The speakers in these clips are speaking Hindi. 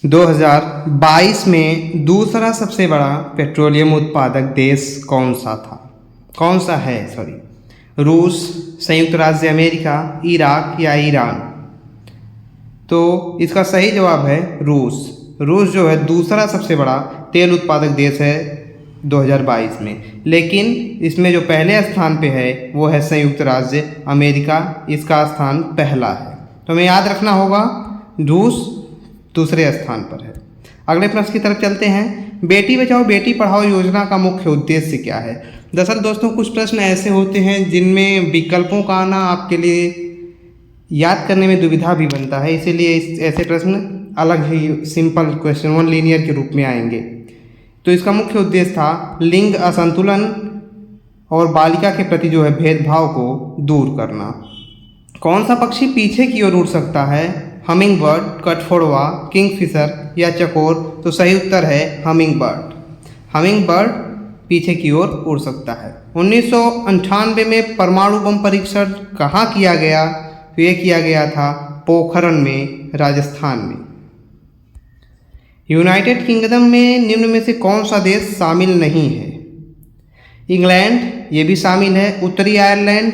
2022 में दूसरा सबसे बड़ा पेट्रोलियम उत्पादक देश कौन सा था? कौन सा है सॉरी रूस, संयुक्त राज्य अमेरिका, इराक या ईरान? तो इसका सही जवाब है रूस। रूस जो है दूसरा सबसे बड़ा तेल उत्पादक देश है 2022 में, लेकिन इसमें जो पहले स्थान पे है वो है संयुक्त राज्य अमेरिका, इसका स्थान पहला है। तो हमें याद रखना होगा रूस दूसरे स्थान पर है। अगले प्रश्न की तरफ चलते हैं। बेटी बचाओ बेटी पढ़ाओ योजना का मुख्य उद्देश्य क्या है? दरअसल दोस्तों कुछ प्रश्न ऐसे होते हैं जिनमें विकल्पों का आना आपके लिए याद करने में दुविधा भी बनता है, इसीलिए ऐसे प्रश्न अलग ही सिंपल क्वेश्चन वन लीनियर के रूप में आएंगे। तो इसका मुख्य उद्देश्य था लिंग असंतुलन और बालिका के प्रति जो है भेदभाव को दूर करना। कौन सा पक्षी पीछे की ओर उड़ सकता है? हमिंग बर्ड, कठफोड़वा, किंगफिशर या चकोर? तो सही उत्तर है हमिंग बर्ड। हमिंग बर्ड पीछे की ओर उड़ सकता है। 1998 में परमाणु बम परीक्षण कहाँ किया गया? तो ये किया गया था पोखरण में, राजस्थान में। यूनाइटेड किंगडम में निम्न में से कौन सा देश शामिल नहीं है? इंग्लैंड ये भी शामिल है, उत्तरी आयरलैंड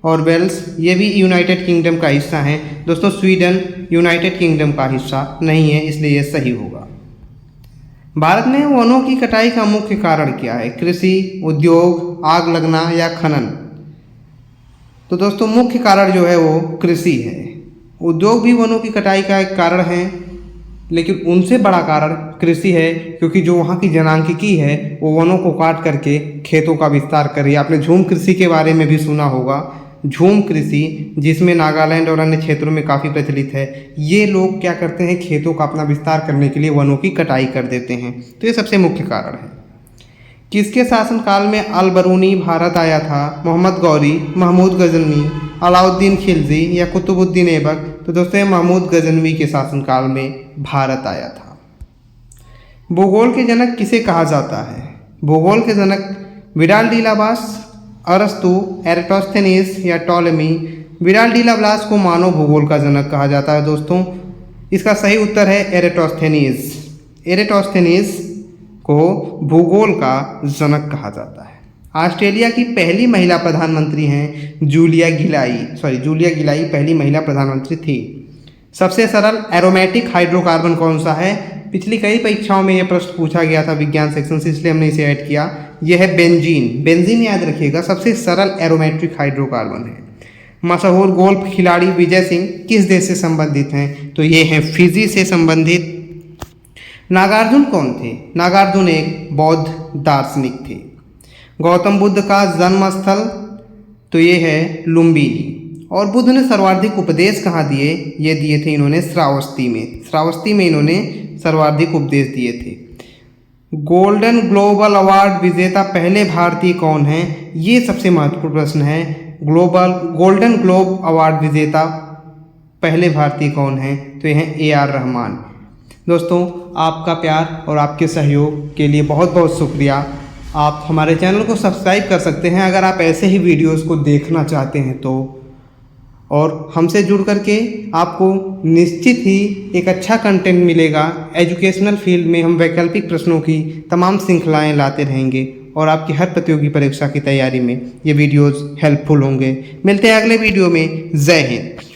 और वेल्स ये भी यूनाइटेड किंगडम का हिस्सा हैं। दोस्तों स्वीडन यूनाइटेड किंगडम का हिस्सा नहीं है, इसलिए ये सही होगा। भारत में वनों की कटाई का मुख्य कारण क्या है? कृषि, उद्योग, आग लगना या खनन? तो दोस्तों मुख्य कारण जो है वो कृषि है। उद्योग भी वनों की कटाई का एक कारण है, लेकिन उनसे बड़ा कारण कृषि है, क्योंकि जो वहाँ की जनांकिकी है वो वनों को काट करके खेतों का विस्तार कर रही है। आपने झूम कृषि के बारे में भी सुना होगा। झूम कृषि जिसमें नागालैंड और अन्य क्षेत्रों में काफ़ी प्रचलित है। ये लोग क्या करते हैं, खेतों का अपना विस्तार करने के लिए वनों की कटाई कर देते हैं। तो ये सबसे मुख्य कारण है। किसके शासनकाल में अल बरूनी भारत आया था? मोहम्मद गौरी, महमूद गजनवी, अलाउद्दीन खिलजी या कुतुबुद्दीन ऐबक? तो दोस्तों महमूद गजनवी के शासनकाल में भारत आया था। भूगोल के जनक किसे कहा जाता है? भूगोल के जनक विडाल डी लाब्लास, अरस्तु, एराटोस्थेनीज या टॉलेमी? विडाल डी लाब्लास को मानव भूगोल का जनक कहा जाता है। दोस्तों इसका सही उत्तर है एराटोस्थेनीज। एराटोस्थेनीज को भूगोल का जनक कहा जाता है। ऑस्ट्रेलिया की पहली महिला प्रधानमंत्री हैं जूलिया गिलाई पहली महिला प्रधानमंत्री थी। सबसे सरल एरोमेटिक हाइड्रोकार्बन कौन सा है? पिछली कई परीक्षाओं में यह प्रश्न पूछा गया था विज्ञान सेक्शन से, इसलिए हमने इसे ऐड किया। यह है बेंजीन। बेंजीन याद रखिएगा सबसे सरल एरोमेट्रिक हाइड्रोकार्बन है। मशहूर गोल्फ खिलाड़ी विजय सिंह किस देश से संबंधित हैं? तो ये हैं फिजी से संबंधित। नागार्जुन कौन थे? नागार्जुन एक बौद्ध दार्शनिक थे। गौतम बुद्ध का जन्म स्थल? तो ये है लुम्बिनी। और बुद्ध ने सर्वाधिक उपदेश कहाँ दिए? ये दिए थे इन्होंने श्रावस्ती में। श्रावस्ती में इन्होंने सर्वाधिक उपदेश दिए थे। गोल्डन ग्लोबल अवार्ड विजेता पहले भारतीय कौन हैं? ये सबसे महत्वपूर्ण प्रश्न है। गोल्डन ग्लोब अवार्ड विजेता पहले भारतीय कौन हैं? तो ये हैं AR रहमान। दोस्तों आपका प्यार और आपके सहयोग के लिए बहुत बहुत शुक्रिया। आप हमारे चैनल को सब्सक्राइब कर सकते हैं अगर आप ऐसे ही वीडियोस को देखना चाहते हैं तो, और हमसे जुड़ करके आपको निश्चित ही एक अच्छा कंटेंट मिलेगा। एजुकेशनल फील्ड में हम वैकल्पिक प्रश्नों की तमाम श्रृंखलाएं लाते रहेंगे और आपकी हर प्रतियोगी परीक्षा की तैयारी में ये वीडियोस हेल्पफुल होंगे। मिलते हैं अगले वीडियो में। जय हिंद।